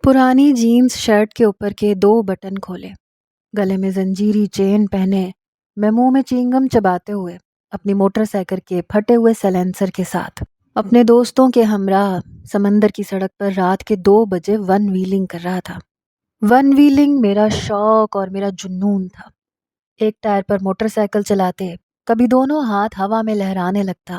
پرانی jeans shirt کے اوپر کے 2 بٹن کھولے، گلے میں زنجیری چین پہنے، میں منہ میں چینگم چباتے ہوئے اپنی موٹر سائیکل کے پھٹے ہوئے سیلنسر کے ساتھ اپنے دوستوں کے ہمراہ سمندر کی سڑک پر رات کے 2 بجے ون ویلنگ کر رہا تھا۔ ون ویلنگ میرا شوق اور میرا جنون تھا۔ ایک ٹائر پر موٹر سائیکل چلاتے کبھی دونوں ہاتھ ہوا میں لہرانے لگتا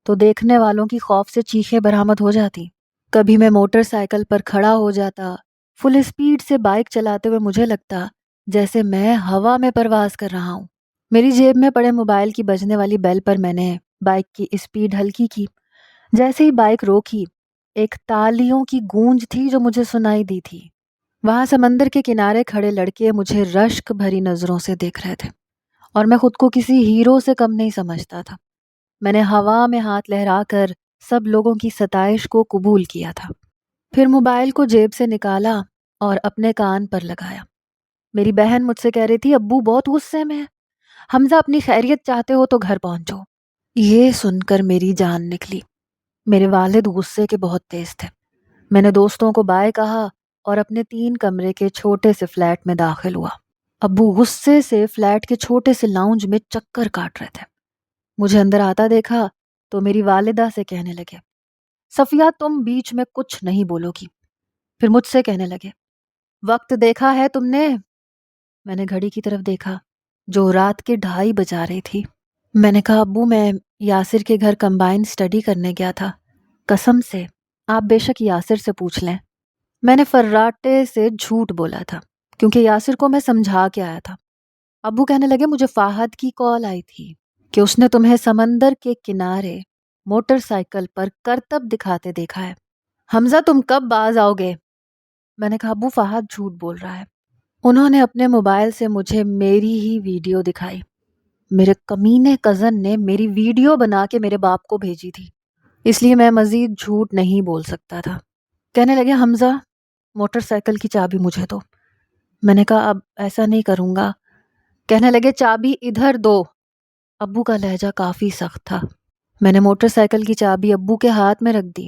تو دیکھنے والوں کی خوف سے چیخیں برآمد ہو جاتی۔ کبھی میں موٹر سائیکل پر کھڑا ہو جاتا، فل اسپیڈ سے بائک چلاتے ہوئے مجھے لگتا جیسے میں ہوا میں پرواز کر رہا ہوں۔ میری جیب میں پڑے موبائل کی بجنے والی بیل پر میں نے بائک کی اسپیڈ ہلکی کی۔ جیسے ہی بائک روکی، ایک تالیوں کی گونج تھی جو مجھے سنائی دی تھی۔ وہاں سمندر کے کنارے کھڑے لڑکے مجھے رشک بھری نظروں سے دیکھ رہے تھے اور میں خود کو کسی ہیرو سے کم نہیں سمجھتا تھا۔ میں نے ہوا میں ہاتھ لہرا کر سب لوگوں کی ستائش کو قبول کیا تھا، پھر موبائل کو جیب سے نکالا اور اپنے کان پر لگایا۔ میری بہن مجھ سے کہہ رہی تھی، ابو بہت غصے میں ہے، حمزہ اپنی خیریت چاہتے ہو تو گھر پہنچو۔ یہ سن کر میری جان نکلی۔ میرے والد غصے کے بہت تیز تھے۔ میں نے دوستوں کو بائے کہا اور اپنے 3 کمرے کے چھوٹے سے فلیٹ میں داخل ہوا۔ ابو غصے سے فلیٹ کے چھوٹے سے لاؤنج میں چکر کاٹ رہے تھے۔ مجھے اندر آتا دیکھا تو میری والدہ سے کہنے لگے، صفیہ تم بیچ میں کچھ نہیں بولو گی۔ پھر مجھ سے کہنے لگے، وقت دیکھا ہے تم نے؟ میں نے گھڑی کی طرف دیکھا جو رات کے 2:30 بجا رہی تھی۔ میں نے کہا، ابو میں یاسر کے گھر کمبائن اسٹڈی کرنے گیا تھا، قسم سے آپ بے شک یاسر سے پوچھ لیں۔ میں نے فراٹے سے جھوٹ بولا تھا کیونکہ یاسر کو میں سمجھا کے آیا تھا۔ ابو کہنے لگے، مجھے فہد کی کال آئی تھی کہ اس نے تمہیں سمندر کے کنارے موٹر سائیکل پر کرتب دکھاتے دیکھا ہے۔ حمزہ تم کب باز آؤ گے؟ میں نے کہا، ابو فہد جھوٹ بول رہا ہے۔ انہوں نے اپنے موبائل سے مجھے میری ہی ویڈیو دکھائی۔ میرے کمینے کزن نے میری ویڈیو بنا کے میرے باپ کو بھیجی تھی، اس لیے میں مزید جھوٹ نہیں بول سکتا تھا۔ کہنے لگے، حمزہ موٹر سائیکل کی چابی مجھے دو۔ میں نے کہا، اب ایسا نہیں کروں گا۔ کہنے لگے، چابی ادھر دو۔ ابو کا لہجہ کافی سخت تھا۔ میں نے موٹر سائیکل کی چابی ابو کے ہاتھ میں رکھ دی۔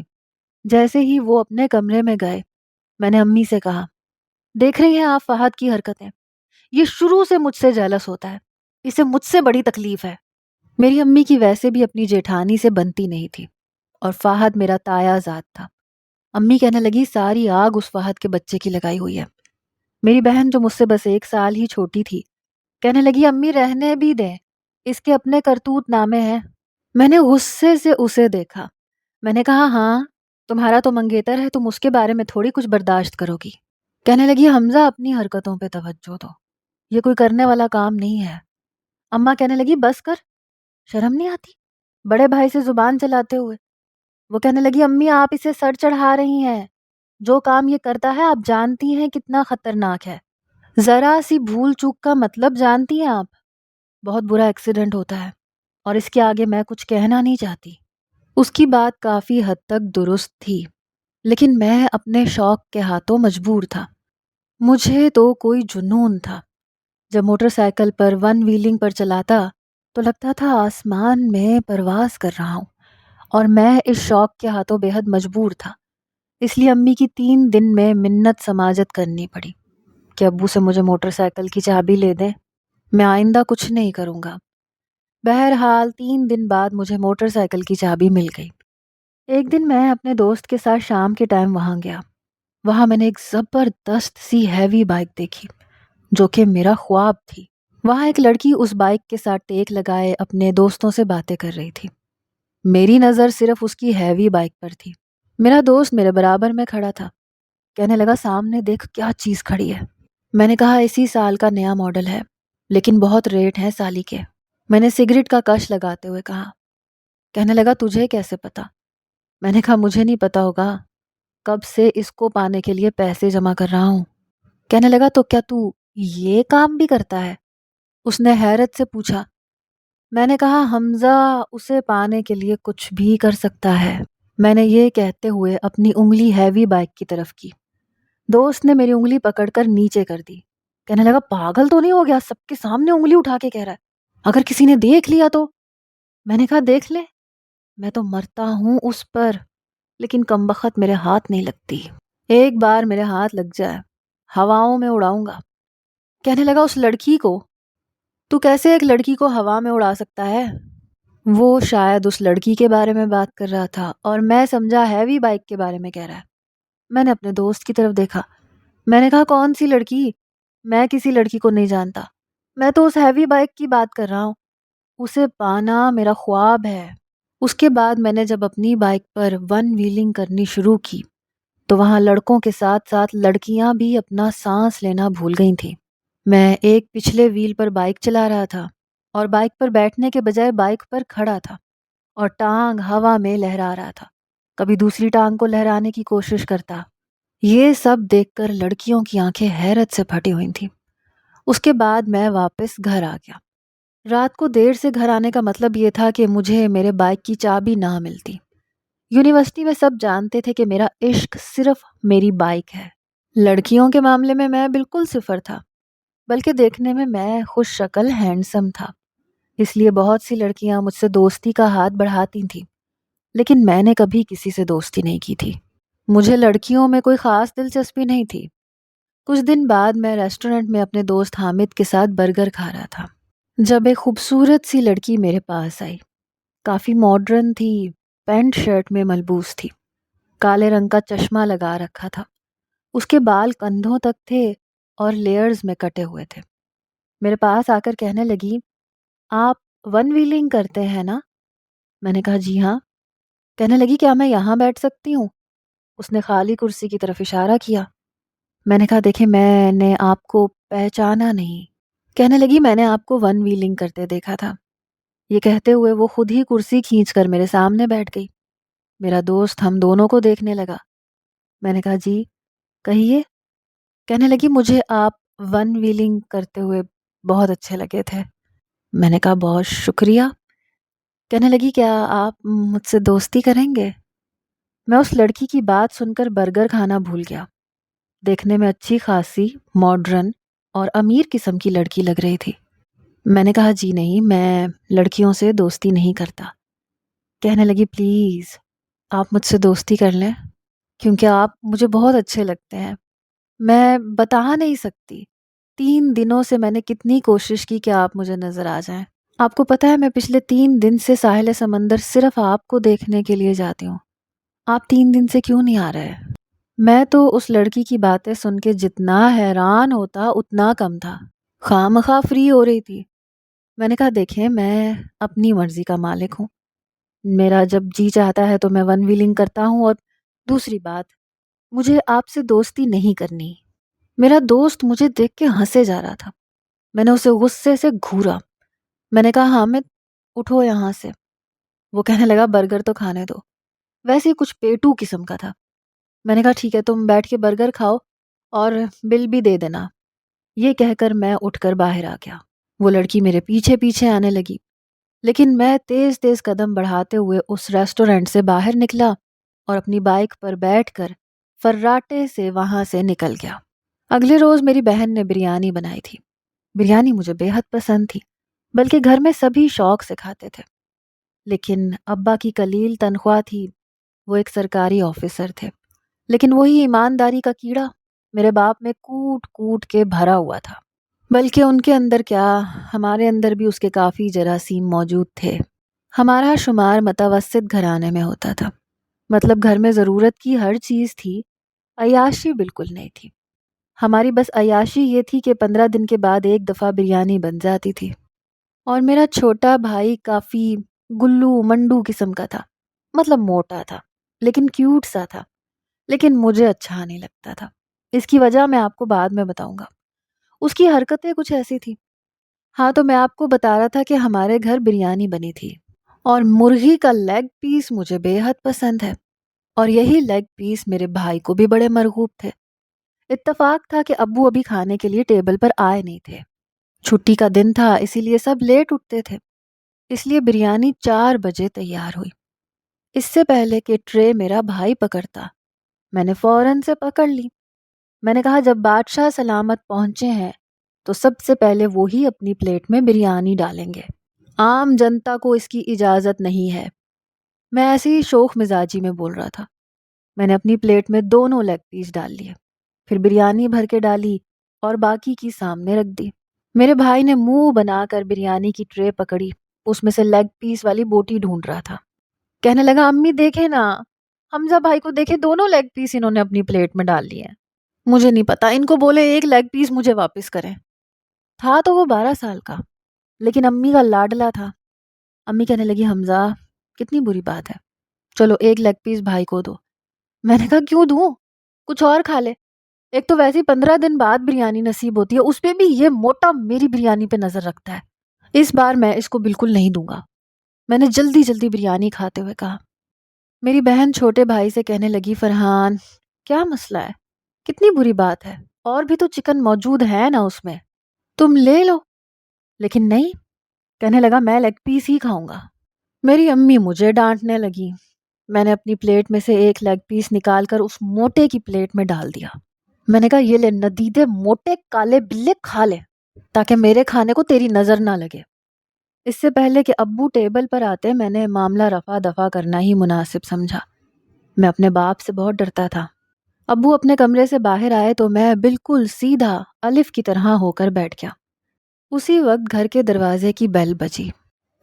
جیسے ہی وہ اپنے کمرے میں گئے، میں نے امی سے کہا، دیکھ رہی ہیں آپ فہد کی حرکتیں؟ یہ شروع سے مجھ سے جیلس ہوتا ہے، اسے مجھ سے بڑی تکلیف ہے۔ میری امی کی ویسے بھی اپنی جیٹھانی سے بنتی نہیں تھی اور فہد میرا تایا ذات تھا۔ امی کہنے لگی، ساری آگ اس فہد کے بچے کی لگائی ہوئی ہے۔ میری بہن جو مجھ سے بس 1 سال ہی چھوٹی تھی کہنے لگی، امی رہنے بھی دیں، اس کے اپنے کرتوت نامے ہیں۔ میں نے غصے سے اسے دیکھا۔ میں نے کہا، ہاں تمہارا تو منگیتر ہے، تم اس کے بارے میں تھوڑی کچھ برداشت کرو گی۔ کہنے لگی، حمزہ اپنی حرکتوں پہ توجہ دو، یہ کوئی کرنے والا کام نہیں ہے۔ اماں کہنے لگی، بس کر، شرم نہیں آتی بڑے بھائی سے زبان چلاتے ہوئے؟ وہ کہنے لگی، امی آپ اسے سر چڑھا رہی ہیں، جو کام یہ کرتا ہے آپ جانتی ہیں کتنا خطرناک ہے۔ ذرا سی بھول چوک کا مطلب جانتی ہیں آپ؟ بہت برا ایکسیڈنٹ ہوتا ہے اور اس کے آگے میں کچھ کہنا نہیں چاہتی۔ اس کی بات کافی حد تک درست تھی، لیکن میں اپنے شوق کے ہاتھوں مجبور تھا۔ مجھے تو کوئی جنون تھا۔ جب موٹر سائیکل پر ون ویلنگ پر چلاتا تو لگتا تھا آسمان میں پرواز کر رہا ہوں، اور میں اس شوق کے ہاتھوں بے حد مجبور تھا۔ اس لیے امی کی 3 دن میں منت سماجت کرنی پڑی کہ ابو سے مجھے موٹر سائیکل کی چابی لے دیں، میں آئندہ کچھ نہیں کروں گا۔ بہرحال 3 دن بعد مجھے موٹر سائیکل کی چابی مل گئی۔ ایک دن میں اپنے دوست کے ساتھ شام کے ٹائم وہاں گیا۔ وہاں میں نے ایک زبردست سی ہیوی بائک دیکھی جو کہ میرا خواب تھی۔ وہاں ایک لڑکی اس بائک کے ساتھ ٹیک لگائے اپنے دوستوں سے باتیں کر رہی تھی۔ میری نظر صرف اس کی ہیوی بائک پر تھی۔ میرا دوست میرے برابر میں کھڑا تھا، کہنے لگا، سامنے دیکھ کیا چیز کھڑی ہے۔ میں نے کہا، اسی سال کا نیا ماڈل ہے، لیکن بہت ریٹ ہے سالی کے۔ میں نے سگریٹ کا کش لگاتے ہوئے کہا۔ کہنے لگا، تجھے کیسے پتا؟ میں نے کہا، مجھے نہیں پتا ہوگا، کب سے اس کو پانے کے لیے پیسے جمع کر رہا ہوں۔ کہنے لگا، تو کیا تو یہ کام بھی کرتا ہے؟ اس نے حیرت سے پوچھا۔ میں نے کہا، حمزہ اسے پانے کے لیے کچھ بھی کر سکتا ہے۔ میں نے یہ کہتے ہوئے اپنی انگلی ہیوی بائک کی طرف کی۔ دوست نے میری انگلی پکڑ کر نیچے کر دی۔ کہنے لگا، پاگل تو نہیں ہو گیا، سب کے سامنے انگلی اٹھا کے کہہ رہا ہے، اگر کسی نے دیکھ لیا تو؟ میں نے کہا، دیکھ لے، میں تو مرتا ہوں اس پر، لیکن کمبخت میرے ہاتھ نہیں لگتی۔ ایک بار میرے ہاتھ لگ جائے ہواؤں میں اڑاؤں گا۔ کہنے لگا اس لڑکی کو، تو کیسے ایک لڑکی کو ہوا میں اڑا سکتا ہے؟ وہ شاید اس لڑکی کے بارے میں بات کر رہا تھا اور میں سمجھا ہیوی بائک کے بارے میں کہہ رہا ہے۔ میں نے اپنے دوست کی طرف دیکھا، میں نے کہا کون سی لڑکی؟ میں کسی لڑکی کو نہیں جانتا، میں تو اس ہیوی بائک کی بات کر رہا ہوں، اسے پانا میرا خواب ہے۔ اس کے بعد میں نے جب اپنی بائک پر ون ویلنگ کرنی شروع کی تو وہاں لڑکوں کے ساتھ ساتھ لڑکیاں بھی اپنا سانس لینا بھول گئی تھیں۔ میں ایک پچھلے ویل پر بائک چلا رہا تھا اور بائک پر بیٹھنے کے بجائے بائک پر کھڑا تھا اور ٹانگ ہوا میں لہرا رہا تھا، کبھی دوسری ٹانگ کو لہرانے کی کوشش کرتا۔ یہ سب دیکھ کر لڑکیوں کی آنکھیں حیرت سے پھٹی ہوئی تھیں۔ اس کے بعد میں واپس گھر آ گیا۔ رات کو دیر سے گھر آنے کا مطلب یہ تھا کہ مجھے میرے بائک کی چابی نہ ملتی۔ یونیورسٹی میں سب جانتے تھے کہ میرا عشق صرف میری بائک ہے۔ لڑکیوں کے معاملے میں میں بالکل صفر تھا، بلکہ دیکھنے میں خوش شکل ہینڈسم تھا، اس لیے بہت سی لڑکیاں مجھ سے دوستی کا ہاتھ بڑھاتی تھیں، لیکن میں نے کبھی کسی سے دوستی نہیں کی تھی۔ مجھے لڑکیوں میں کوئی خاص دلچسپی نہیں تھی۔ کچھ دن بعد میں ریسٹورنٹ میں اپنے دوست حامد کے ساتھ برگر کھا رہا تھا جب ایک خوبصورت سی لڑکی میرے پاس آئی۔ کافی ماڈرن تھی، پینٹ شرٹ میں ملبوس تھی، کالے رنگ کا چشمہ لگا رکھا تھا، اس کے بال کندھوں تک تھے اور لیئرز میں کٹے ہوئے تھے۔ میرے پاس آ کر کہنے لگی، آپ ون ویلنگ کرتے ہیں نا؟ میں نے کہا جی ہاں۔ کہنے لگی کیا میں یہاں بیٹھ سکتی ہوں؟ اس نے خالی کرسی کی طرف اشارہ کیا۔ میں نے کہا دیکھیں میں نے آپ کو پہچانا نہیں۔ کہنے لگی میں نے آپ کو ون ویلنگ کرتے دیکھا تھا۔ یہ کہتے ہوئے وہ خود ہی کرسی کھینچ کر میرے سامنے بیٹھ گئی۔ میرا دوست ہم دونوں کو دیکھنے لگا۔ میں نے کہا جی کہیے۔ کہنے لگی مجھے آپ ون ویلنگ کرتے ہوئے بہت اچھے لگے تھے۔ میں نے کہا بہت شکریہ۔ کہنے لگی کیا آپ مجھ سے دوستی کریں گے؟ میں اس لڑکی کی بات سن کر برگر کھانا بھول گیا۔ دیکھنے میں اچھی خاصی ماڈرن اور امیر قسم کی لڑکی لگ رہی تھی۔ میں نے کہا جی نہیں، میں لڑکیوں سے دوستی نہیں کرتا۔ کہنے لگی پلیز آپ مجھ سے دوستی کر لیں کیونکہ آپ مجھے بہت اچھے لگتے ہیں۔ میں بتا نہیں سکتی 3 دنوں سے میں نے کتنی کوشش کی کہ آپ مجھے نظر آ جائیں۔ آپ کو پتہ ہے میں پچھلے 3 دن سے ساحل سمندر صرف آپ کو دیکھنے کے لیے جاتی ہوں۔ آپ 3 دن سے کیوں نہیں آ رہے؟ میں تو اس لڑکی کی باتیں سن کے جتنا حیران ہوتا اتنا کم تھا۔ خواہ مخواہ فری ہو رہی تھی۔ میں نے کہا دیکھیں میں اپنی مرضی کا مالک ہوں، میرا جب جی چاہتا ہے تو میں ون ویلنگ کرتا ہوں، اور دوسری بات مجھے آپ سے دوستی نہیں کرنی۔ میرا دوست مجھے دیکھ کے ہنسے جا رہا تھا۔ میں نے اسے غصے سے گھورا۔ میں نے کہا حامد اٹھو یہاں سے۔ وہ کہنے لگا برگر تو کھانے دو، ویسے ہی کچھ پیٹو قسم کا تھا۔ میں نے کہا ٹھیک ہے تم بیٹھ کے برگر کھاؤ اور بل بھی دے دینا۔ یہ کہہ کر میں اٹھ کر باہر آ گیا۔ وہ لڑکی میرے پیچھے پیچھے آنے لگی، لیکن میں تیز تیز قدم بڑھاتے ہوئے اس ریسٹورنٹ سے باہر نکلا اور اپنی بائک پر بیٹھ کر فراٹے سے وہاں سے نکل گیا۔ اگلے روز میری بہن نے بریانی بنائی تھی۔ بریانی مجھے بے حد پسند تھی، بلکہ گھر میں سبھی شوق سے کھاتے تھے، لیکن ابا کی قلیل تنخواہ تھی، وہ ایک سرکاری آفیسر تھے، لیکن وہی ایمانداری کا کیڑا میرے باپ میں کوٹ کوٹ کے بھرا ہوا تھا۔ بلکہ ان کے اندر کیا، ہمارے اندر بھی اس کے کافی جراثیم موجود تھے۔ ہمارا شمار متوسط گھرانے میں ہوتا تھا، مطلب گھر میں ضرورت کی ہر چیز تھی، عیاشی بالکل نہیں تھی۔ ہماری بس عیاشی یہ تھی کہ 15 دن کے بعد ایک دفعہ بریانی بن جاتی تھی۔ اور میرا چھوٹا بھائی کافی گلو منڈو قسم کا تھا، مطلب موٹا تھا لیکن کیوٹ سا تھا، لیکن مجھے اچھا نہیں لگتا تھا۔ اس کی وجہ میں آپ کو بعد میں بتاؤں گا۔ اس کی حرکتیں کچھ ایسی تھی۔ ہاں تو میں آپ کو بتا رہا تھا کہ ہمارے گھر بریانی بنی تھی اور مرغی کا لیگ پیس مجھے بے حد پسند ہے، اور یہی لیگ پیس میرے بھائی کو بھی بڑے مرغوب تھے۔ اتفاق تھا کہ ابو ابھی کھانے کے لیے ٹیبل پر آئے نہیں تھے، چھٹی کا دن تھا، اسی لیے سب لیٹ اٹھتے تھے، اس لیے بریانی 4 بجے تیار ہوئی۔ اس سے پہلے کہ ٹرے میرا بھائی پکڑتا میں نے فوراً سے پکڑ لی۔ میں نے کہا جب بادشاہ سلامت پہنچے ہیں تو سب سے پہلے وہی اپنی پلیٹ میں بریانی ڈالیں گے، عام جنتا کو اس کی اجازت نہیں ہے۔ میں ایسے ہی شوخ مزاجی میں بول رہا تھا۔ میں نے اپنی پلیٹ میں دونوں لیگ پیس ڈال لیے، پھر بریانی بھر کے ڈالی اور باقی کی سامنے رکھ دی۔ میرے بھائی نے منہ بنا کر بریانی کی ٹرے پکڑی، اس میں سے لیگ پیس والی بوٹی ڈھونڈ رہا تھا۔ کہنے لگا امی دیکھے نا، حمزہ بھائی کو دیکھے، دونوں لیگ پیس انہوں نے اپنی پلیٹ میں ڈال لیے ہیں۔ مجھے نہیں پتا، ان کو بولے ایک لیگ پیس مجھے واپس کریں۔ تھا تو وہ 12 سال کا، لیکن امی کا لاڈلا تھا۔ امی کہنے لگی حمزہ کتنی بری بات ہے، چلو ایک لیگ پیس بھائی کو دو۔ میں نے کہا کیوں دوں، کچھ اور کھا لے، ایک تو ویسے 15 دن بعد بریانی نصیب ہوتی ہے، اس پہ بھی یہ موٹا میری بریانی پہ نظر رکھتا ہے، اس بار میں اس کو بالکل نہیں دوں گا، میں نے جلدی جلدی بریانی کھاتے ہوئے کہا۔ میری بہن چھوٹے بھائی سے کہنے لگی فرحان کیا مسئلہ ہے، کتنی بری بات ہے، اور بھی تو چکن موجود ہے نا اس میں، تم لے لو۔ لیکن نہیں، کہنے لگا میں لیگ پیس ہی کھاؤں گا۔ میری امی مجھے ڈانٹنے لگی۔ میں نے اپنی پلیٹ میں سے ایک لیگ پیس نکال کر اس موٹے کی پلیٹ میں ڈال دیا۔ میں نے کہا یہ لے ندیدے موٹے کالے بلے کھا لے، تاکہ میرے کھانے کو تیری نظر نہ لگے۔ اس سے پہلے کہ ابو ٹیبل پر آتے میں نے معاملہ رفع دفع کرنا ہی مناسب سمجھا۔ میں اپنے باپ سے بہت ڈرتا تھا۔ ابو اپنے کمرے سے باہر آئے تو میں بالکل سیدھا الف کی طرح ہو کر بیٹھ گیا۔ اسی وقت گھر کے دروازے کی بیل بجی۔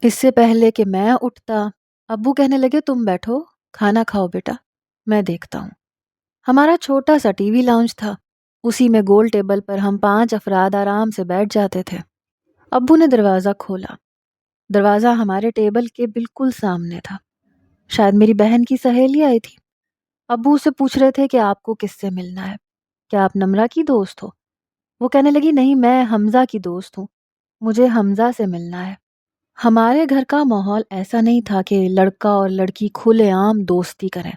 اس سے پہلے کہ میں اٹھتا ابو کہنے لگے تم بیٹھو، کھانا کھاؤ بیٹا، میں دیکھتا ہوں۔ ہمارا چھوٹا سا ٹی وی لاؤنج تھا، اسی میں گول ٹیبل پر ہم 5 افراد آرام سے بیٹھ جاتے تھے۔ ابو نے دروازہ کھولا۔ دروازہ ہمارے ٹیبل کے بالکل سامنے تھا۔ شاید میری بہن کی سہیلی آئی تھی۔ ابو سے پوچھ رہے تھے کہ آپ کو کس سے ملنا ہے، کیا آپ نمرہ کی دوست ہو؟ وہ کہنے لگی نہیں، میں حمزہ کی دوست ہوں، مجھے حمزہ سے ملنا ہے۔ ہمارے گھر کا ماحول ایسا نہیں تھا کہ لڑکا اور لڑکی کھلے عام دوستی کریں۔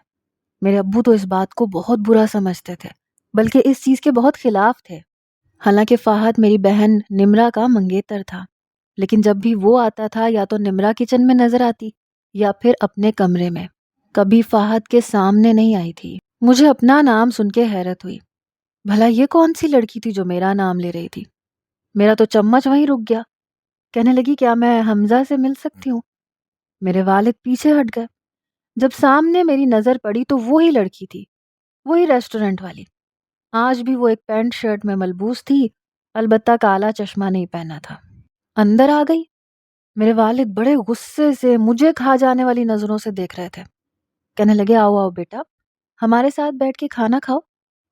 میرے ابو تو اس بات کو بہت برا سمجھتے تھے، بلکہ اس چیز کے بہت خلاف تھے۔ حالانکہ فہد میری بہن نمرہ کا منگیتر تھا، لیکن جب بھی وہ آتا تھا یا تو نمرہ کچن میں نظر آتی یا پھر اپنے کمرے میں، کبھی فہد کے سامنے نہیں آئی تھی۔ مجھے اپنا نام سن کے حیرت ہوئی، بھلا یہ کون سی لڑکی تھی جو میرا نام لے رہی تھی؟ میرا تو چمچ وہیں رک گیا۔ کہنے لگی کیا میں حمزہ سے مل سکتی ہوں؟ میرے والد پیچھے ہٹ گئے۔ جب سامنے میری نظر پڑی تو وہی لڑکی تھی، وہی ریسٹورنٹ والی۔ آج بھی وہ ایک پینٹ شرٹ میں ملبوس تھی، البتہ کالا چشمہ نہیں پہنا تھا۔ اندر آ گئی۔ میرے والد بڑے غصے سے مجھے کھا جانے والی نظروں سے دیکھ رہے تھے۔ کہنے لگے آؤ آؤ بیٹا، ہمارے ساتھ بیٹھ کے کھانا کھاؤ،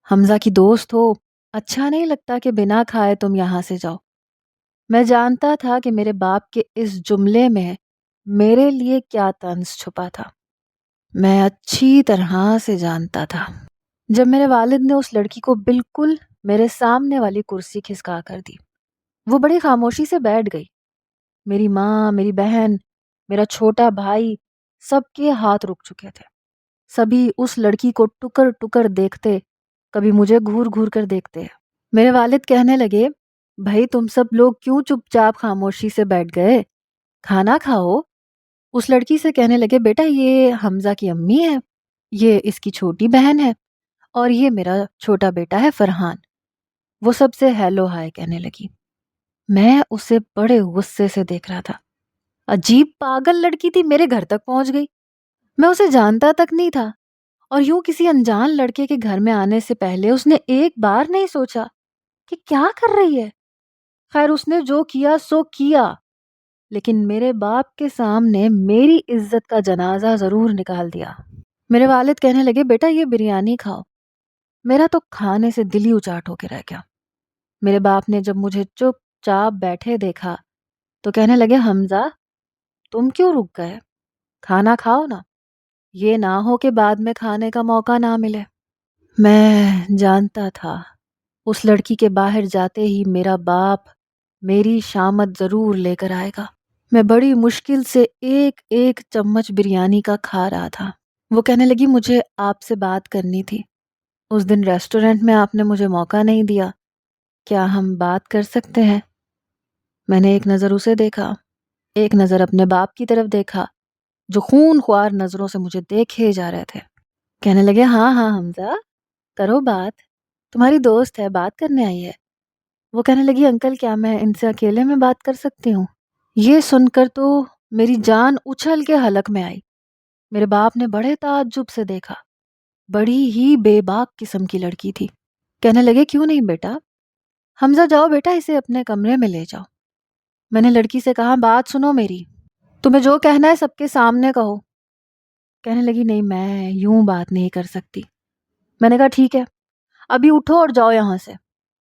حمزہ کی دوست ہو، اچھا نہیں لگتا کہ بنا کھائے تم یہاں سے جاؤ۔ میں جانتا تھا کہ میرے باپ کے اس جملے میں میرے لیے کیا طنز چھپا تھا، میں اچھی طرح سے جانتا تھا۔ جب میرے والد نے اس لڑکی کو بالکل میرے سامنے والی کرسی کھسکا کر دی، وہ بڑی خاموشی سے بیٹھ گئی۔ میری ماں، میری بہن، میرا چھوٹا بھائی، سب کے ہاتھ رک چکے تھے۔ سبھی اس لڑکی کو ٹکر ٹکر دیکھتے، کبھی مجھے گھور گھور کر دیکھتے۔ میرے والد کہنے لگے بھائی تم سب لوگ کیوں چپ چاپ خاموشی سے بیٹھ گئے، کھانا کھاؤ۔ اس لڑکی سے کہنے لگے بیٹا یہ حمزہ کی امی ہے، یہ اس کی چھوٹی بہن ہے، اور یہ میرا چھوٹا بیٹا ہے فرحان۔ وہ سب سے ہیلو ہائے کہنے لگی۔ میں اسے بڑے غصے سے دیکھ رہا تھا۔ عجیب پاگل لڑکی تھی، میرے گھر تک پہنچ گئی۔ میں اسے جانتا تک نہیں تھا، اور یوں کسی انجان لڑکے کے گھر میں آنے سے پہلے اس نے ایک بار نہیں سوچا کہ کیا کر رہی ہے۔ خیر اس نے جو کیا سو کیا، لیکن میرے باپ کے سامنے میری عزت کا جنازہ ضرور نکال دیا۔ میرے والد کہنے لگے بیٹا یہ بریانی کھاؤ۔ میرا تو کھانے سے دل ہی اچاٹ ہو کے رہ گیا۔ میرے باپ نے جب مجھے چپ چاپ بیٹھے دیکھا تو کہنے لگے حمزہ تم کیوں رک گئے، کھانا کھاؤ نا، یہ نہ ہو کہ بعد میں کھانے کا موقع نہ ملے۔ میں جانتا تھا اس لڑکی کے باہر جاتے ہی میرا باپ میری شامت ضرور لے کر آئے گا۔ میں بڑی مشکل سے ایک ایک چمچ بریانی کا کھا رہا تھا۔ وہ کہنے لگی مجھے آپ سے بات کرنی تھی، اس دن ریسٹورنٹ میں آپ نے مجھے موقع نہیں دیا، کیا ہم بات کر سکتے ہیں؟ میں نے ایک نظر اسے دیکھا، ایک نظر اپنے باپ کی طرف دیکھا جو خون خوار نظروں سے مجھے دیکھے جا رہے تھے۔ کہنے لگے ہاں ہاں حمزہ کرو بات، تمہاری دوست ہے، بات کرنے آئی ہے۔ وہ کہنے لگی انکل کیا میں ان سے اکیلے میں بات کر سکتی ہوں؟ یہ سن کر تو میری جان اچھل کے حلق میں آئی۔ میرے باپ نے بڑے تعجب سے دیکھا۔ بڑی ہی بے باک قسم کی لڑکی تھی۔ کہنے لگے کیوں نہیں بیٹا، حمزہ جاؤ بیٹا اسے اپنے کمرے میں لے جاؤ۔ میں نے لڑکی سے کہا بات سنو میری، تمہیں جو کہنا ہے سب کے سامنے کہو۔ کہنے لگی نہیں میں یوں بات نہیں کر سکتی۔ میں نے کہا ٹھیک ہے، ابھی اٹھو اور جاؤ یہاں سے،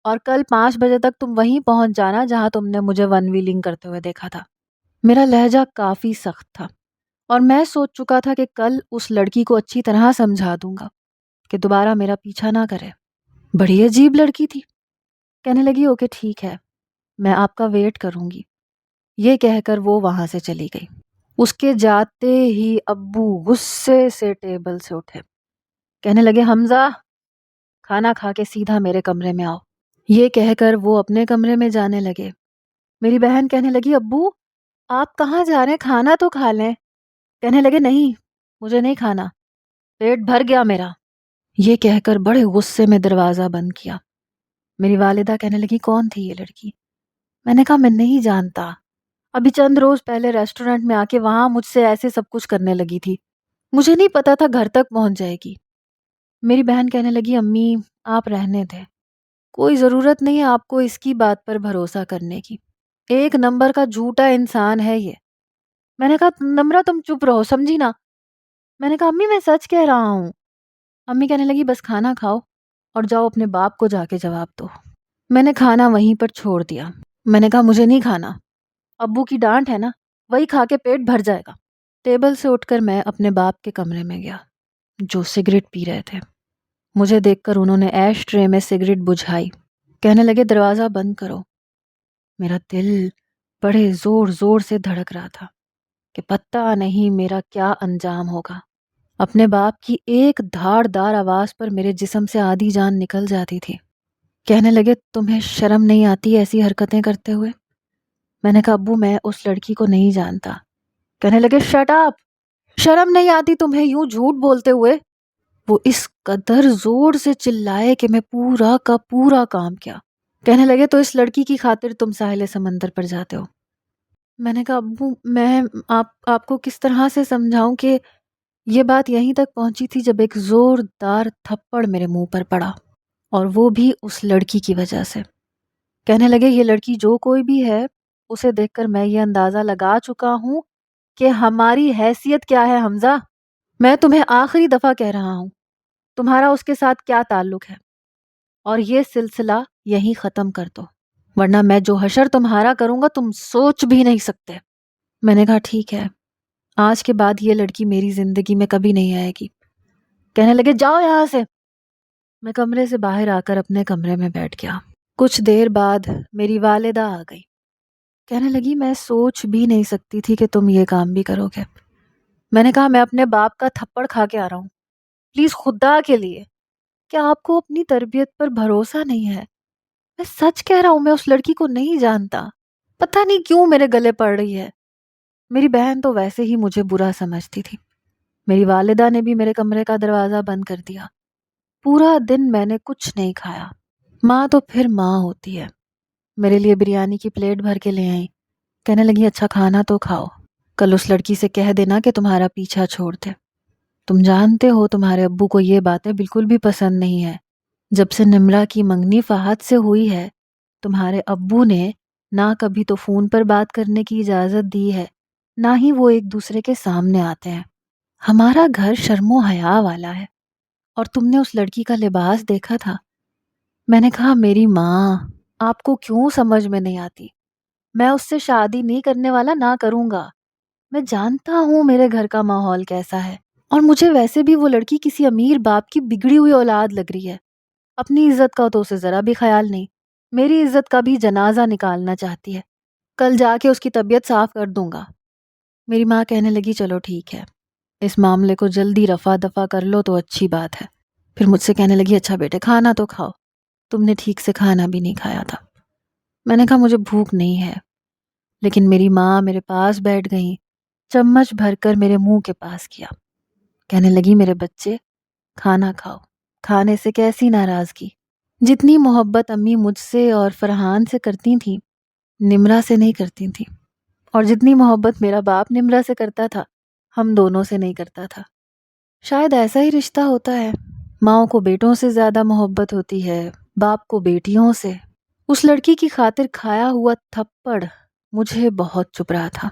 اور کل 5 بجے تک تم وہیں پہنچ جانا جہاں تم نے مجھے ون ویلنگ کرتے ہوئے دیکھا تھا۔ میرا لہجہ کافی سخت تھا اور میں سوچ چکا تھا کہ کل اس لڑکی کو اچھی طرح سمجھا دوں گا کہ دوبارہ میرا پیچھا نہ کرے۔ بڑی عجیب لڑکی تھی۔ کہنے لگی اوکے ٹھیک ہے، میں آپ کا ویٹ کروں گی۔ یہ کہہ کر وہ وہاں سے چلی گئی۔ اس کے جاتے ہی ابو غصے سے ٹیبل سے اٹھے، کہنے لگے حمزہ کھانا کھا کے سیدھا میرے کمرے میں آؤ۔ یہ کہہ کر وہ اپنے کمرے میں جانے لگے۔ میری بہن کہنے لگی ابو آپ کہاں جا رہے ہیں، کھانا تو کھا لیں۔ کہنے لگے نہیں مجھے نہیں کھانا، پیٹ بھر گیا میرا۔ یہ کہہ کر بڑے غصے میں دروازہ بند کیا۔ میری والدہ کہنے لگی کون تھی یہ لڑکی؟ میں نے کہا میں نہیں جانتا، ابھی چند روز پہلے ریسٹورنٹ میں آ کے وہاں مجھ سے ایسے سب کچھ کرنے لگی تھی، مجھے نہیں پتا تھا گھر تک پہنچ جائے گی۔ میری بہن کہنے لگی امی آپ رہنے دیں، کوئی ضرورت نہیں ہے آپ کو اس کی بات پر بھروسہ کرنے کی، ایک نمبر کا جھوٹا انسان ہے یہ۔ میں نے کہا نمرہ تم چپ رہو سمجھی نا۔ میں نے کہا امی میں سچ کہہ رہا ہوں۔ امی کہنے لگی بس کھانا کھاؤ اور جاؤ اپنے باپ کو جا کے جواب دو۔ میں نے کھانا وہیں پر چھوڑ دیا۔ میں نے کہا مجھے نہیں کھانا، ابو کی ڈانٹ ہے نا، وہی کھا کے پیٹ بھر جائے گا۔ ٹیبل سے اٹھ کر میں اپنے باپ کے کمرے میں گیا جو سگریٹ پی رہے تھے۔ مجھے دیکھ کر انہوں نے ایش ٹرے میں سگریٹ بجھائی، کہنے لگے دروازہ بند کرو۔ میرا دل بڑے زور زور سے دھڑک رہا تھا کہ پتہ نہیں میرا کیا انجام ہوگا۔ اپنے باپ کی ایک دھاڑ دار آواز پر میرے جسم سے آدھی جان نکل جاتی تھی۔ کہنے لگے تمہیں شرم نہیں آتی ایسی حرکتیں کرتے ہوئے؟ میں نے کہا ابو میں اس لڑکی کو نہیں جانتا۔ کہنے لگے شٹ اپ، شرم نہیں آتی تمہیں یوں جھوٹ بولتے ہوئے؟ وہ اس قدر زور سے چلائے کہ میں پورا کا پورا کام کیا۔ کہنے لگے تو اس لڑکی کی خاطر تم ساحل سمندر پر جاتے ہو؟ میں نے کہا ابو میں آپ کو کس طرح سے سمجھاؤں کہ یہ بات یہیں تک پہنچی تھی جب ایک زوردار تھپڑ میرے منہ پر پڑا، اور وہ بھی اس لڑکی کی وجہ سے۔ کہنے لگے یہ لڑکی جو کوئی بھی ہے اسے دیکھ کر میں یہ اندازہ لگا چکا ہوں کہ ہماری حیثیت کیا ہے حمزہ۔ میں تمہیں آخری دفعہ کہہ رہا ہوں تمہارا اس کے ساتھ کیا تعلق ہے، اور یہ سلسلہ یہیں ختم کر دو، ورنہ میں جو حشر تمہارا کروں گا تم سوچ بھی نہیں سکتے۔ میں نے کہا ٹھیک ہے، آج کے بعد یہ لڑکی میری زندگی میں کبھی نہیں آئے گی۔ کہنے لگے جاؤ یہاں سے۔ میں کمرے سے باہر آ کر اپنے کمرے میں بیٹھ گیا۔ کچھ دیر بعد میری والدہ آ گئی، کہنے لگی میں سوچ بھی نہیں سکتی تھی کہ تم یہ کام بھی کرو گے۔ میں نے کہا میں اپنے باپ کا تھپڑ کھا کے آ رہا ہوں، پلیز خدا کے لیے کیا آپ کو اپنی تربیت پر بھروسہ نہیں ہے؟ میں سچ کہہ رہا ہوں میں اس لڑکی کو نہیں جانتا، پتہ نہیں کیوں میرے گلے پڑ رہی ہے۔ میری بہن تو ویسے ہی مجھے برا سمجھتی تھی۔ میری والدہ نے بھی میرے کمرے کا دروازہ بند کر دیا۔ پورا دن میں نے کچھ نہیں کھایا۔ ماں تو پھر ماں ہوتی ہے، میرے لیے بریانی کی پلیٹ بھر کے لے آئیں، کہنے لگی اچھا کھانا تو کھاؤ، کل اس لڑکی سے کہہ دینا کہ تمہارا پیچھا چھوڑ دے، تم جانتے ہو تمہارے ابو کو یہ باتیں بالکل بھی پسند نہیں ہے۔ جب سے نمرہ کی منگنی فہد سے ہوئی ہے تمہارے ابو نے نہ کبھی تو فون پر بات کرنے کی اجازت دی ہے، نہ ہی وہ ایک دوسرے کے سامنے آتے ہیں۔ ہمارا گھر شرم و حیا والا ہے، اور تم نے اس لڑکی کا لباس دیکھا تھا۔ میں نے کہا میری ماں آپ کو کیوں سمجھ میں نہیں آتی، میں اس سے شادی نہیں کرنے والا، نہ کروں گا۔ میں جانتا ہوں میرے گھر کا ماحول کیسا ہے، اور مجھے ویسے بھی وہ لڑکی کسی امیر باپ کی بگڑی ہوئی اولاد لگ رہی ہے، اپنی عزت کا تو اسے ذرا بھی خیال نہیں، میری عزت کا بھی جنازہ نکالنا چاہتی ہے، کل جا کے اس کی طبیعت صاف کر دوں گا۔ میری ماں کہنے لگی چلو ٹھیک ہے، اس معاملے کو جلدی رفع دفع کر لو تو اچھی بات ہے۔ پھر مجھ سے کہنے لگی اچھا بیٹے کھانا تو کھاؤ، تم نے ٹھیک سے کھانا بھی نہیں کھایا تھا۔ میں نے کہا مجھے بھوک نہیں ہے، لیکن میری ماں میرے پاس بیٹھ گئیں، چمچ بھر کر میرے منہ کے پاس کیا، کہنے لگی میرے بچے کھانا کھاؤ، کھانے سے کیسی ناراضگی، جتنی محبت امی مجھ سے اور فرحان سے کرتی تھیں نمرہ سے نہیں کرتی تھیں، اور جتنی محبت میرا باپ نمرہ سے کرتا تھا ہم دونوں سے نہیں کرتا تھا۔ شاید ایسا ہی رشتہ ہوتا ہے، ماؤں کو بیٹوں سے زیادہ محبت ہوتی ہے، باپ کو بیٹیوں سے۔ اس لڑکی کی خاطر کھایا ہوا تھپڑ مجھے بہت چبھ رہا تھا۔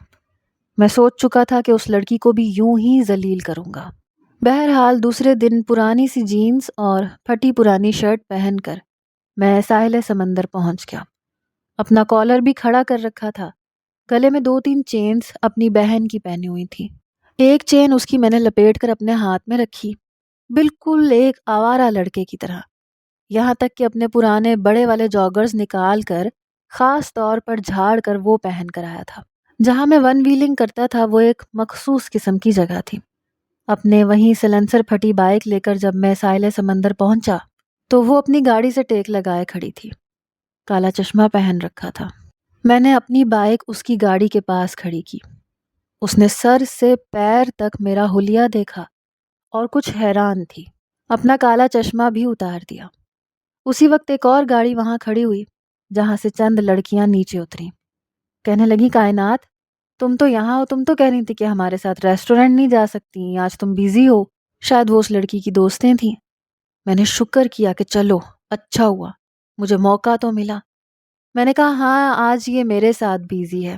میں سوچ چکا تھا کہ اس لڑکی کو بھی یوں ہی ذلیل کروں گا۔ بہرحال دوسرے دن پرانی سی جینز اور پھٹی پرانی شرٹ پہن کر میں ساحل سمندر پہنچ گیا۔ اپنا کالر بھی کھڑا کر رکھا تھا۔ گلے میں 2-3 چینز اپنی بہن کی پہنی ہوئی تھی۔ ایک چین اس کی میں نے لپیٹ کر اپنے ہاتھ میں رکھی، بالکل ایک آوارہ لڑکے کی طرح، یہاں تک کہ اپنے پرانے بڑے والے جاگرز نکال کر خاص طور پر جھاڑ کر وہ پہن کر آیا تھا۔ جہاں میں ون ویلنگ کرتا تھا وہ ایک مخصوص قسم کی جگہ تھی۔ اپنے وہیں سلنسر پھٹی بائک لے کر جب میں ساحل سمندر پہنچا تو وہ اپنی گاڑی سے ٹیک لگائے کھڑی تھی، کالا چشمہ پہن رکھا تھا۔ میں نے اپنی بائک اس کی گاڑی کے پاس کھڑی کی۔ اس نے سر سے پیر تک میرا حلیہ دیکھا اور کچھ حیران تھی۔ اپنا کالا چشمہ بھی اتار دیا۔ اسی وقت ایک اور گاڑی وہاں کھڑی ہوئی جہاں سے چند لڑکیاں نیچے اتریں۔ کہنے لگی، کائنات تم تو یہاں ہو، تم تو کہہ رہی تھی کہ ہمارے ساتھ ریسٹورنٹ نہیں جا سکتی، آج تم بیزی ہو۔ شاید وہ اس لڑکی کی دوستیں تھیں۔ میں نے شکر کیا کہ چلو اچھا ہوا، مجھے موقع تو ملا۔ میں نے کہا ہاں آج یہ میرے ساتھ بیزی ہے۔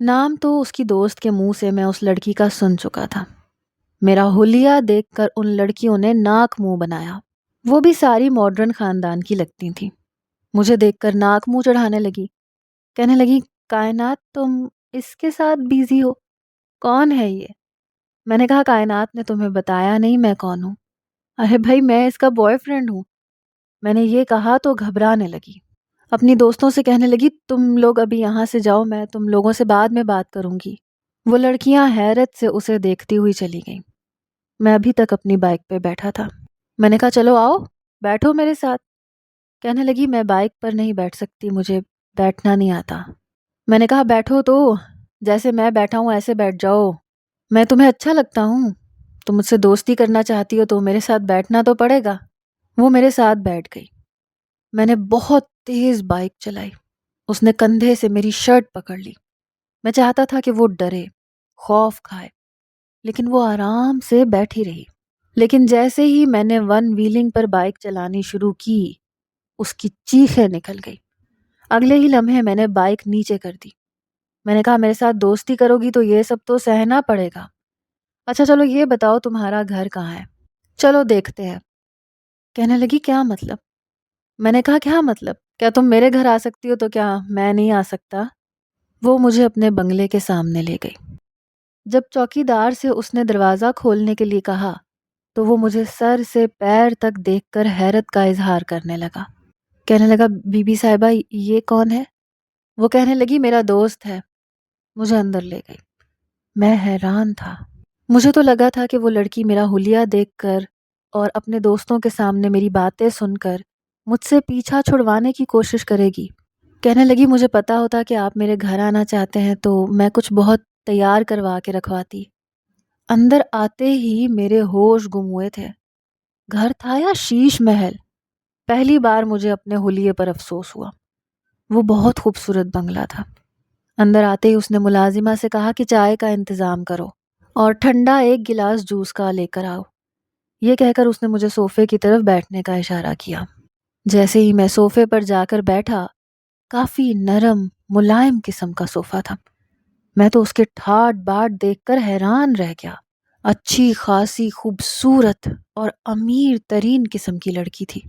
نام تو اس کی دوست کے منہ سے میں اس لڑکی کا سن چکا تھا۔ میرا حلیہ دیکھ کر ان لڑکیوں نے ناک منہ بنایا۔ وہ بھی ساری ماڈرن خاندان کی لگتی تھیں۔ مجھے دیکھ کر ناک منہ چڑھانے لگی۔ کہنے لگی، کائنات تم اس کے ساتھ بیزی ہو، کون ہے یہ؟ میں نے کہا کائنات نے تمہیں بتایا نہیں میں کون ہوں؟ ارے بھائی میں اس کا بوائے فرینڈ ہوں۔ میں نے یہ کہا تو گھبرانے لگی۔ اپنی دوستوں سے کہنے لگی، تم لوگ ابھی یہاں سے جاؤ، میں تم لوگوں سے بعد میں بات کروں گی۔ وہ لڑکیاں حیرت سے اسے دیکھتی ہوئی چلی گئیں۔ میں ابھی تک اپنی بائک پہ بیٹھا تھا۔ میں نے کہا چلو آؤ بیٹھو میرے ساتھ۔ کہنے لگی، میں بائک پر نہیں بیٹھ سکتی، مجھے بیٹھنا نہیں آتا۔ میں نے کہا بیٹھو تو، جیسے میں بیٹھا ہوں ایسے بیٹھ جاؤ، میں تمہیں اچھا لگتا ہوں، تم مجھ سے دوستی کرنا چاہتی ہو تو میرے ساتھ بیٹھنا تو پڑے گا۔ وہ میرے ساتھ بیٹھ گئی۔ میں نے بہت تیز بائک چلائی۔ اس نے کندھے سے میری شرٹ پکڑ لی۔ میں چاہتا تھا کہ وہ ڈرے، خوف کھائے، لیکن وہ آرام سے بیٹھی رہی۔ لیکن جیسے ہی میں نے ون ویلنگ پر بائک چلانی شروع کی، اس کی چیخیں نکل گئی۔ اگلے ہی لمحے میں نے بائک نیچے کر دی۔ میں نے کہا میرے ساتھ دوستی کرو گی تو یہ سب تو سہنا پڑے گا۔ اچھا چلو یہ بتاؤ تمہارا گھر کہاں ہے؟ چلو دیکھتے ہیں۔ کہنے لگی کیا مطلب؟ میں نے کہا کیا مطلب؟ کیا تم میرے گھر آ سکتی ہو تو کیا میں نہیں آ سکتا؟ وہ مجھے اپنے بنگلے کے سامنے لے گئی۔ جب چوکی دار سے اس نے دروازہ کھولنے کے لیے کہا تو وہ مجھے سر سے پیر تک دیکھ کر حیرت کا اظہار کرنے لگا۔ کہنے لگا، بی بی صاحبہ یہ کون ہے؟ وہ کہنے لگی، میرا دوست ہے۔ مجھے اندر لے گئی۔ میں حیران تھا۔ مجھے تو لگا تھا کہ وہ لڑکی میرا حلیہ دیکھ کر اور اپنے دوستوں کے سامنے میری باتیں سن کر مجھ سے پیچھا چھڑوانے کی کوشش کرے گی۔ کہنے لگی، مجھے پتا ہوتا کہ آپ میرے گھر آنا چاہتے ہیں تو میں کچھ بہت تیار کروا کے رکھواتی۔ اندر آتے ہی میرے ہوش گم ہوئے تھے۔ گھر تھا یا شیش محل؟ پہلی بار مجھے اپنے حلیے پر افسوس ہوا۔ وہ بہت خوبصورت بنگلہ تھا۔ اندر آتے ہی اس نے ملازمہ سے کہا کہ چائے کا انتظام کرو اور ٹھنڈا ایک گلاس جوس کا لے کر آؤ۔ یہ کہہ کر اس نے مجھے صوفے کی طرف بیٹھنے کا اشارہ کیا۔ جیسے ہی میں صوفے پر جا کر بیٹھا، کافی نرم ملائم قسم کا صوفہ تھا۔ میں تو اس کے ٹھاٹ باٹ دیکھ کر حیران رہ گیا۔ اچھی خاصی خوبصورت اور امیر ترین قسم کی لڑکی تھی،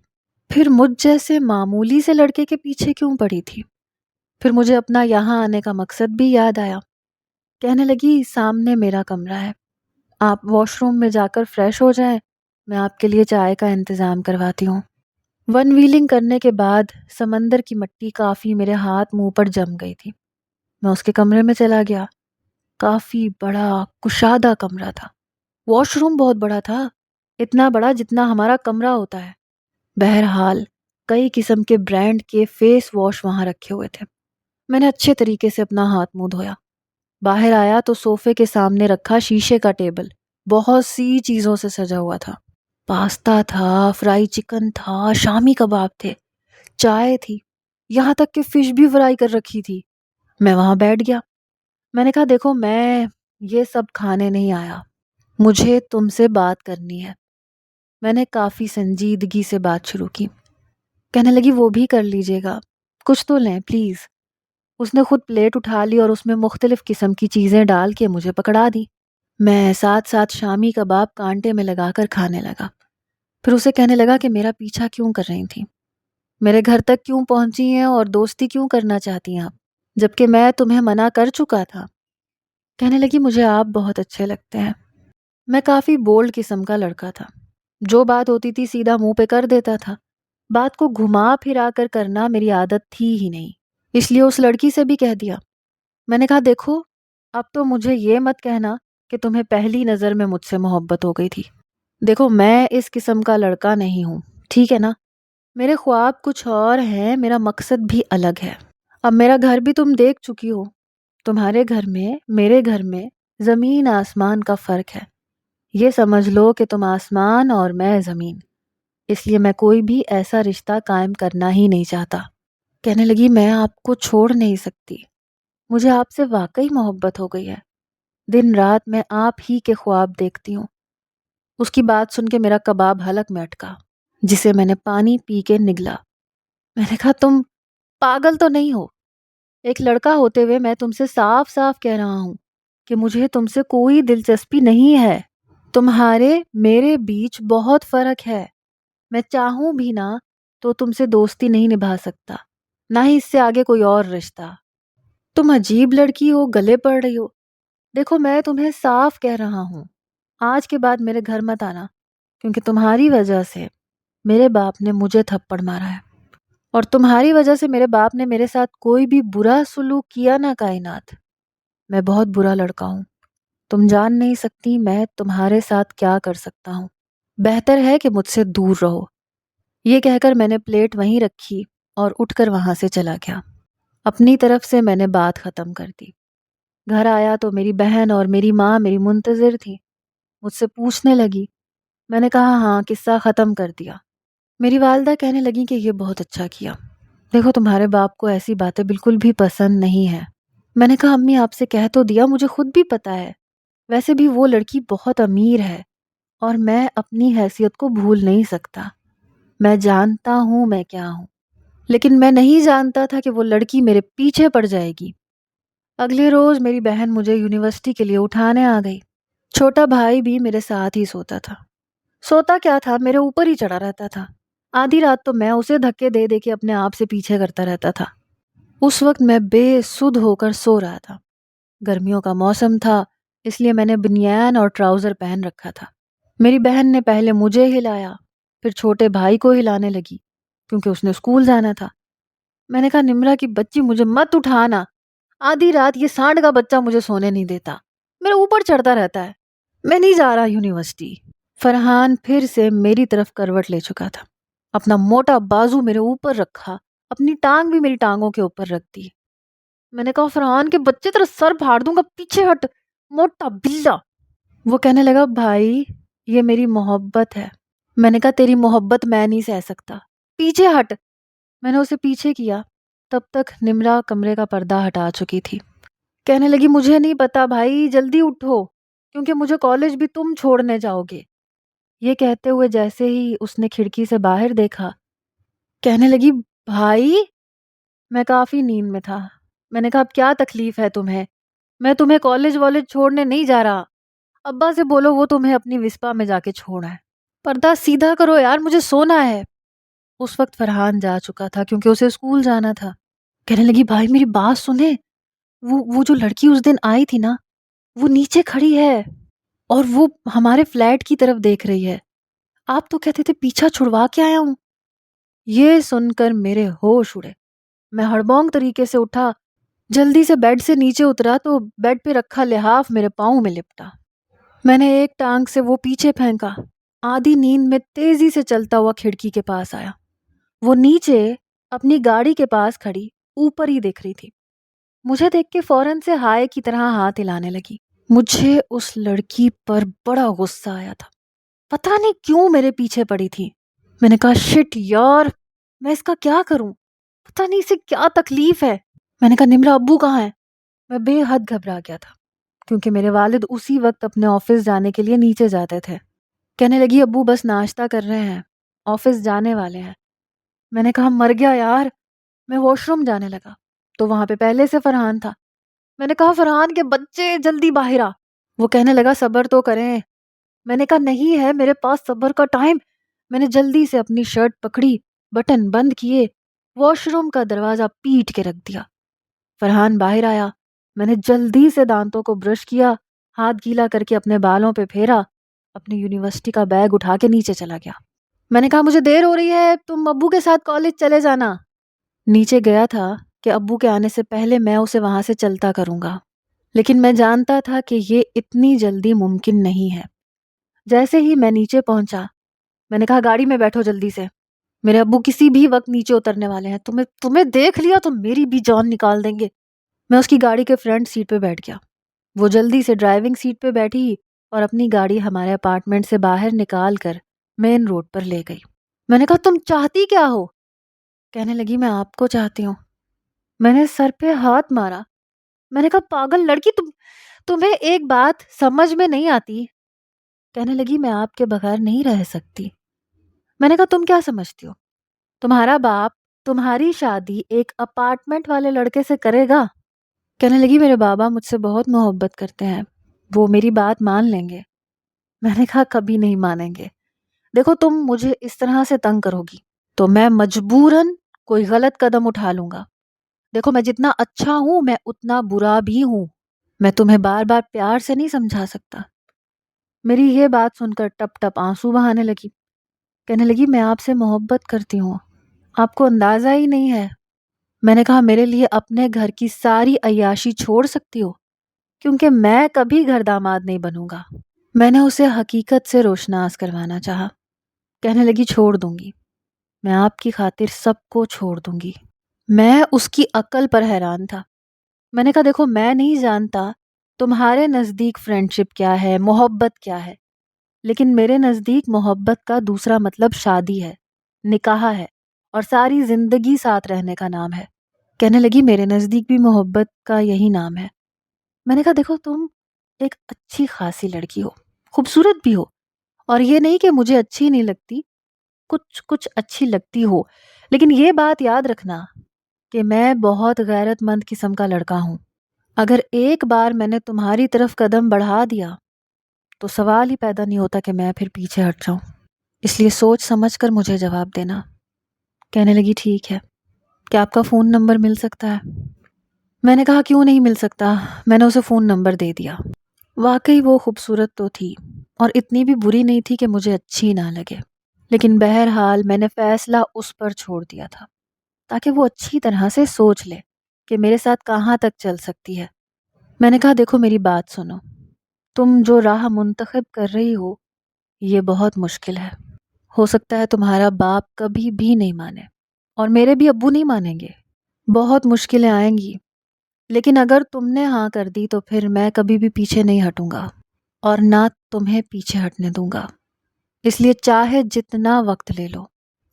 پھر مجھ جیسے معمولی سے لڑکے کے پیچھے کیوں پڑی تھی؟ پھر مجھے اپنا یہاں آنے کا مقصد بھی یاد آیا۔ کہنے لگی، سامنے میرا کمرہ ہے، آپ واش روم میں جا کر فریش ہو جائیں، میں آپ کے لیے چائے کا انتظام کرواتی ہوں۔ ون ویلنگ کرنے کے بعد سمندر کی مٹی کافی میرے ہاتھ منہ پر جم گئی تھی۔ میں اس کے کمرے میں چلا گیا۔ کافی بڑا کشادہ کمرہ تھا۔ واش روم بہت بڑا تھا، اتنا بڑا جتنا ہمارا کمرہ ہوتا ہے۔ بہرحال کئی قسم کے برانڈ کے فیس واش وہاں رکھے ہوئے تھے۔ میں نے اچھے طریقے سے اپنا ہاتھ منہ دھویا۔ باہر آیا تو صوفے کے سامنے رکھا شیشے کا ٹیبل بہت سی چیزوں سے سجا ہوا تھا۔ پاستا تھا، فرائی چکن تھا، شامی کباب تھے، چائے تھی، یہاں تک کہ فش بھی فرائی کر رکھی تھی۔ میں وہاں بیٹھ گیا۔ میں نے کہا دیکھو میں یہ سب کھانے نہیں آیا، مجھے تم سے بات کرنی ہے۔ میں نے کافی سنجیدگی سے بات شروع کی۔ کہنے لگی وہ بھی کر لیجیے گا، کچھ تو لیں پلیز۔ اس نے خود پلیٹ اٹھا لی اور اس میں مختلف قسم کی چیزیں ڈال کے مجھے پکڑا دی۔ میں ساتھ ساتھ شامی کباب کانٹے میں لگا کر کھانے لگا۔ پھر اسے کہنے لگا کہ میرا پیچھا کیوں کر رہی تھی، میرے گھر تک کیوں پہنچی ہیں اور دوستی کیوں کرنا چاہتی ہیں آپ، جبکہ میں تمہیں منع کر چکا تھا۔ کہنے لگی مجھے آپ بہت اچھے لگتے ہیں۔ میں کافی بولڈ قسم کا لڑکا تھا، جو بات ہوتی تھی سیدھا منہ پہ کر دیتا تھا۔ بات کو گھما پھرا کر کرنا میری عادت تھی ہی نہیں، اس لیے اس لڑکی سے بھی کہہ دیا۔ میں نے کہا دیکھو، اب تو مجھے یہ مت کہنا کہ تمہیں پہلی نظر میں مجھ سے محبت ہو گئی تھی۔ دیکھو میں اس قسم کا لڑکا نہیں ہوں، ٹھیک ہے نا؟ میرے خواب کچھ اور ہیں، میرا مقصد بھی الگ ہے۔ اب میرا گھر بھی تم دیکھ چکی ہو، تمہارے گھر میں میرے گھر میں زمین آسمان کا فرق ہے۔ یہ سمجھ لو کہ تم آسمان اور میں زمین، اس لیے میں کوئی بھی ایسا رشتہ قائم کرنا ہی نہیں چاہتا۔ کہنے لگی میں آپ کو چھوڑ نہیں سکتی، مجھے آپ سے واقعی محبت ہو گئی ہے، دن رات میں آپ ہی کے خواب دیکھتی ہوں۔ اس کی بات سن کے میرا کباب حلق میں اٹکا، جسے میں نے پانی پی کے نگلا۔ میں نے کہا تم پاگل تو نہیں ہو؟ ایک لڑکا ہوتے ہوئے میں تم سے صاف صاف کہہ رہا ہوں کہ مجھے تم سے کوئی دلچسپی نہیں ہے۔ تمہارے میرے بیچ بہت فرق ہے، میں چاہوں بھی نہ تو تم سے دوستی نہیں نبھا سکتا، نہ ہی اس سے آگے کوئی اور رشتہ۔ تم عجیب لڑکی ہو، گلے پڑ رہی ہو۔ دیکھو میں تمہیں صاف کہہ رہا ہوں، آج کے بعد میرے گھر مت آنا، کیونکہ تمہاری وجہ سے میرے باپ نے مجھے تھپڑ مارا ہے، اور تمہاری وجہ سے میرے باپ نے میرے ساتھ کوئی بھی برا سلوک کیا نہ کائنات۔ میں بہت برا لڑکا ہوں، تم جان نہیں سکتی میں تمہارے ساتھ کیا کر سکتا ہوں، بہتر ہے کہ مجھ سے دور رہو۔ یہ کہہ کر میں نے پلیٹ وہیں رکھی اور اٹھ کر وہاں سے چلا گیا۔ اپنی طرف سے میں نے بات ختم کر دی۔ گھر آیا تو میری بہن اور میری ماں میری منتظر تھی، مجھ سے پوچھنے لگی۔ میں نے کہا ہاں قصہ ختم کر دیا۔ میری والدہ کہنے لگی کہ یہ بہت اچھا کیا، دیکھو تمہارے باپ کو ایسی باتیں بالکل بھی پسند نہیں ہیں۔ میں نے کہا امی آپ سے کہہ تو دیا، مجھے خود بھی پتا ہے، ویسے بھی وہ لڑکی بہت امیر ہے اور میں اپنی حیثیت کو بھول نہیں سکتا۔ میں جانتا ہوں میں کیا ہوں، لیکن میں نہیں جانتا تھا کہ وہ لڑکی میرے پیچھے پڑ جائے گی۔ اگلے روز میری بہن مجھے یونیورسٹی کے لیے اٹھانے آ گئی۔ چھوٹا بھائی بھی میرے ساتھ ہی سوتا تھا۔ سوتا کیا تھا، میرے اوپر ہی چڑھا رہتا تھا۔ آدھی رات تو میں اسے دھکے دے دے کے اپنے آپ سے پیچھے کرتا رہتا تھا۔ اس وقت میں بے سدھ ہو کر سو رہا تھا۔ گرمیوں کا موسم تھا، اس لیے میں نے بنیان اور ٹراؤزر پہن رکھا تھا۔ میری بہن نے پہلے مجھے ہلایا، پھر چھوٹے بھائی کو ہلانے لگی کیونکہ اس نے اسکول جانا تھا۔ میں نے کہا نمرا کی بچی مجھے مت اٹھانا، آدھی رات یہ سانڈ کا بچہ مجھے سونے نہیں دیتا، میرے اوپر چڑھتا رہتا ہے، میں نہیں جا رہا یونیورسٹی۔ فرحان پھر سے میری طرف کروٹ لے چکا تھا، اپنا موٹا بازو میرے اوپر رکھا، اپنی ٹانگ بھی میری ٹانگوں کے اوپر رکھ دی۔ میں نے کہا فرحان کے بچے تیرا سر پھاڑ دوں گا، پیچھے ہٹ موٹا بلا۔ وہ کہنے لگا بھائی یہ میری محبت ہے۔ میں نے کہا تیری محبت میں نہیں سہ سکتا، پیچھے ہٹ۔ میں نے اسے پیچھے کیا، تب تک نمرا کمرے کا پردہ ہٹا چکی تھی۔ کہنے لگی مجھے نہیں پتا بھائی، جلدی اٹھو کیونکہ مجھے کالج بھی تم چھوڑنے جاؤ گے۔ یہ کہتے ہوئے جیسے ہی اس نے کھڑکی سے باہر دیکھا، کہنے لگی بھائی۔ میں کافی نیند میں تھا۔ میں نے کہا اب کیا تکلیف ہے تمہیں، میں تمہیں کالج والج چھوڑنے نہیں جا رہا، ابا سے بولو وہ تمہیں اپنی وسپا میں جا کے چھوڑا ہے، پردہ سیدھا کرو یار مجھے سونا ہے۔ اس وقت فرحان جا چکا تھا کیونکہ اسے اسکول جانا تھا۔ کہنے لگی بھائی میری بات سنیں، وہ جو لڑکی اس دن آئی تھی نا، وہ نیچے کھڑی ہے اور وہ ہمارے فلیٹ کی طرف دیکھ رہی ہے، آپ تو کہتے تھے پیچھا چھڑوا کے آیا ہوں۔ یہ سن کر میرے ہوش اڑے، میں ہڑبونگ طریقے سے اٹھا، جلدی سے بیڈ سے نیچے اترا تو بیڈ پہ رکھا لحاف میرے پاؤں میں لپٹا۔ میں نے ایک ٹانگ سے وہ پیچھے پھینکا، آدھی نیند میں تیزی سے چلتا ہوا کھڑکی کے پاس آیا۔ وہ نیچے اپنی گاڑی کے پاس کھڑی اوپر ہی دیکھ رہی تھی، مجھے دیکھ کے فوراً سے ہائے کی طرح ہاتھ ہلانے لگی۔ مجھے اس لڑکی پر بڑا غصہ آیا تھا، پتہ نہیں کیوں میرے پیچھے پڑی تھی۔ میں نے کہا شٹ یار، میں اس کا کیا کروں، پتہ نہیں اسے کیا تکلیف ہے۔ میں نے کہا نمرا ابو کہاں ہے؟ میں بے حد گھبرا گیا تھا۔ کیونکہ میرے والد اسی وقت اپنے آفس جانے کے لیے نیچے جاتے تھے۔ کہنے لگی ابو بس ناشتہ کر رہے ہیں، آفس جانے والے ہیں۔ میں نے کہا مر گیا یار، میں واش روم جانے لگا تو وہاں پہ پہلے سے فرحان تھا۔ میں نے کہا فرحان کے بچے جلدی باہر آ۔ وہ کہنے لگا صبر تو کریں۔ میں نے کہا نہیں ہے میرے پاس صبر کا ٹائم۔ میں نے جلدی سے اپنی شرٹ پکڑی، بٹن بند کیے، واش روم کا دروازہ پیٹ کے رکھ دیا۔ فرحان باہر آیا، میں نے جلدی سے دانتوں کو برش کیا، ہاتھ گیلا کر کے اپنے بالوں پہ پھیرا، اپنی یونیورسٹی کا بیگ اٹھا کے نیچے چلا گیا۔ میں نے کہا مجھے دیر ہو رہی ہے، تم ابو کے ساتھ کالج چلے جانا۔ نیچے گیا تھا کہ ابو کے آنے سے پہلے میں اسے وہاں سے چلتا کروں گا، لیکن میں جانتا تھا کہ یہ اتنی جلدی ممکن نہیں ہے۔ جیسے ہی میں نیچے پہنچا میں نے کہا گاڑی میں بیٹھو جلدی سے، میرے ابو کسی بھی وقت نیچے اترنے والے ہیں، تمہیں دیکھ لیا تو میری بھی جان نکال دیں گے۔ میں اس کی گاڑی کے فرنٹ سیٹ پہ بیٹھ گیا، وہ جلدی سے ڈرائیونگ سیٹ پہ بیٹھی اور اپنی گاڑی ہمارے اپارٹمنٹ سے باہر نکال کر مین روڈ پر لے گئی۔ میں نے کہا تم چاہتی کیا ہو؟ کہنے لگی میں آپ کو چاہتی ہوں۔ میں نے سر پہ ہاتھ مارا، میں نے کہا پاگل لڑکی، تمہیں ایک بات سمجھ میں نہیں آتی؟ کہنے لگی میں آپ کے بغیر نہیں رہ سکتی۔ میں نے کہا تم کیا سمجھتی ہو، تمہارا باپ تمہاری شادی ایک اپارٹمنٹ والے لڑکے سے کرے گا؟ کہنے لگی میرے بابا مجھ سے بہت محبت کرتے ہیں، وہ میری بات مان لیں گے۔ میں نے کہا کبھی نہیں مانیں گے، دیکھو تم مجھے اس طرح سے تنگ کرو گی تو میں مجبوراً کوئی غلط قدم اٹھا لوں گا۔ دیکھو میں جتنا اچھا ہوں میں اتنا برا بھی ہوں، میں تمہیں بار بار پیار سے نہیں سمجھا سکتا۔ میری یہ بات سن کر ٹپ ٹپ آنسو بہانے لگی، کہنے لگی میں آپ سے محبت کرتی ہوں، آپ کو اندازہ ہی نہیں ہے۔ میں نے کہا میرے لیے اپنے گھر کی ساری عیاشی چھوڑ سکتی ہو، کیونکہ میں کبھی گھر داماد نہیں بنوں گا۔ میں نے اسے حقیقت سے روشناس کروانا چاہا۔ کہنے لگی چھوڑ دوں گی، میں آپ کی خاطر سب کو چھوڑ دوں گی۔ میں اس کی عقل پر حیران تھا۔ میں نے کہا دیکھو میں نہیں جانتا تمہارے نزدیک فرینڈشپ کیا ہے، محبت کیا ہے، لیکن میرے نزدیک محبت کا دوسرا مطلب شادی ہے، نکاح ہے، اور ساری زندگی ساتھ رہنے کا نام ہے۔ کہنے لگی میرے نزدیک بھی محبت کا یہی نام ہے۔ میں نے کہا دیکھو تم ایک اچھی خاصی لڑکی ہو، خوبصورت بھی ہو، اور یہ نہیں کہ مجھے اچھی نہیں لگتی، کچھ اچھی لگتی ہو، لیکن یہ بات یاد رکھنا کہ میں بہت غیرت مند قسم کا لڑکا ہوں۔ اگر ایک بار میں نے تمہاری طرف قدم بڑھا دیا تو سوال ہی پیدا نہیں ہوتا کہ میں پھر پیچھے ہٹ جاؤں، اس لیے سوچ سمجھ کر مجھے جواب دینا۔ کہنے لگی ٹھیک ہے، کیا آپ کا فون نمبر مل سکتا ہے؟ میں نے کہا کیوں نہیں مل سکتا۔ میں نے اسے فون نمبر دے دیا۔ واقعی وہ خوبصورت تو تھی اور اتنی بھی بری نہیں تھی کہ مجھے اچھی نہ لگے، لیکن بہرحال میں نے فیصلہ اس پر چھوڑ دیا تھا تاکہ وہ اچھی طرح سے سوچ لے کہ میرے ساتھ کہاں تک چل سکتی ہے۔ میں نے کہا دیکھو میری بات سنو، تم جو راہ منتخب کر رہی ہو یہ بہت مشکل ہے، ہو سکتا ہے تمہارا باپ کبھی بھی نہیں مانے اور میرے بھی ابو نہیں مانیں گے، بہت مشکلیں آئیں گی، لیکن اگر تم نے ہاں کر دی تو پھر میں کبھی بھی پیچھے نہیں ہٹوں گا اور نہ تمہیں پیچھے ہٹنے دوں گا، اس لیے چاہے جتنا وقت لے لو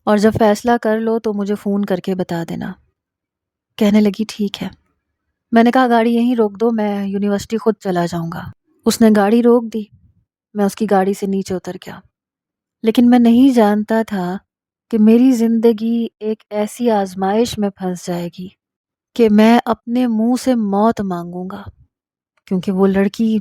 اور جب فیصلہ کر لو تو مجھے فون کر کے بتا دینا۔ کہنے لگی ٹھیک ہے۔ میں نے کہا گاڑی یہیں روک دو، میں یونیورسٹی خود چلا جاؤں گا۔ اس نے گاڑی روک دی، میں اس کی گاڑی سے نیچے اتر گیا، لیکن میں نہیں جانتا تھا کہ میری زندگی ایک ایسی آزمائش میں پھنس جائے گی کہ میں اپنے منہ سے موت مانگوں گا، کیونکہ وہ لڑکی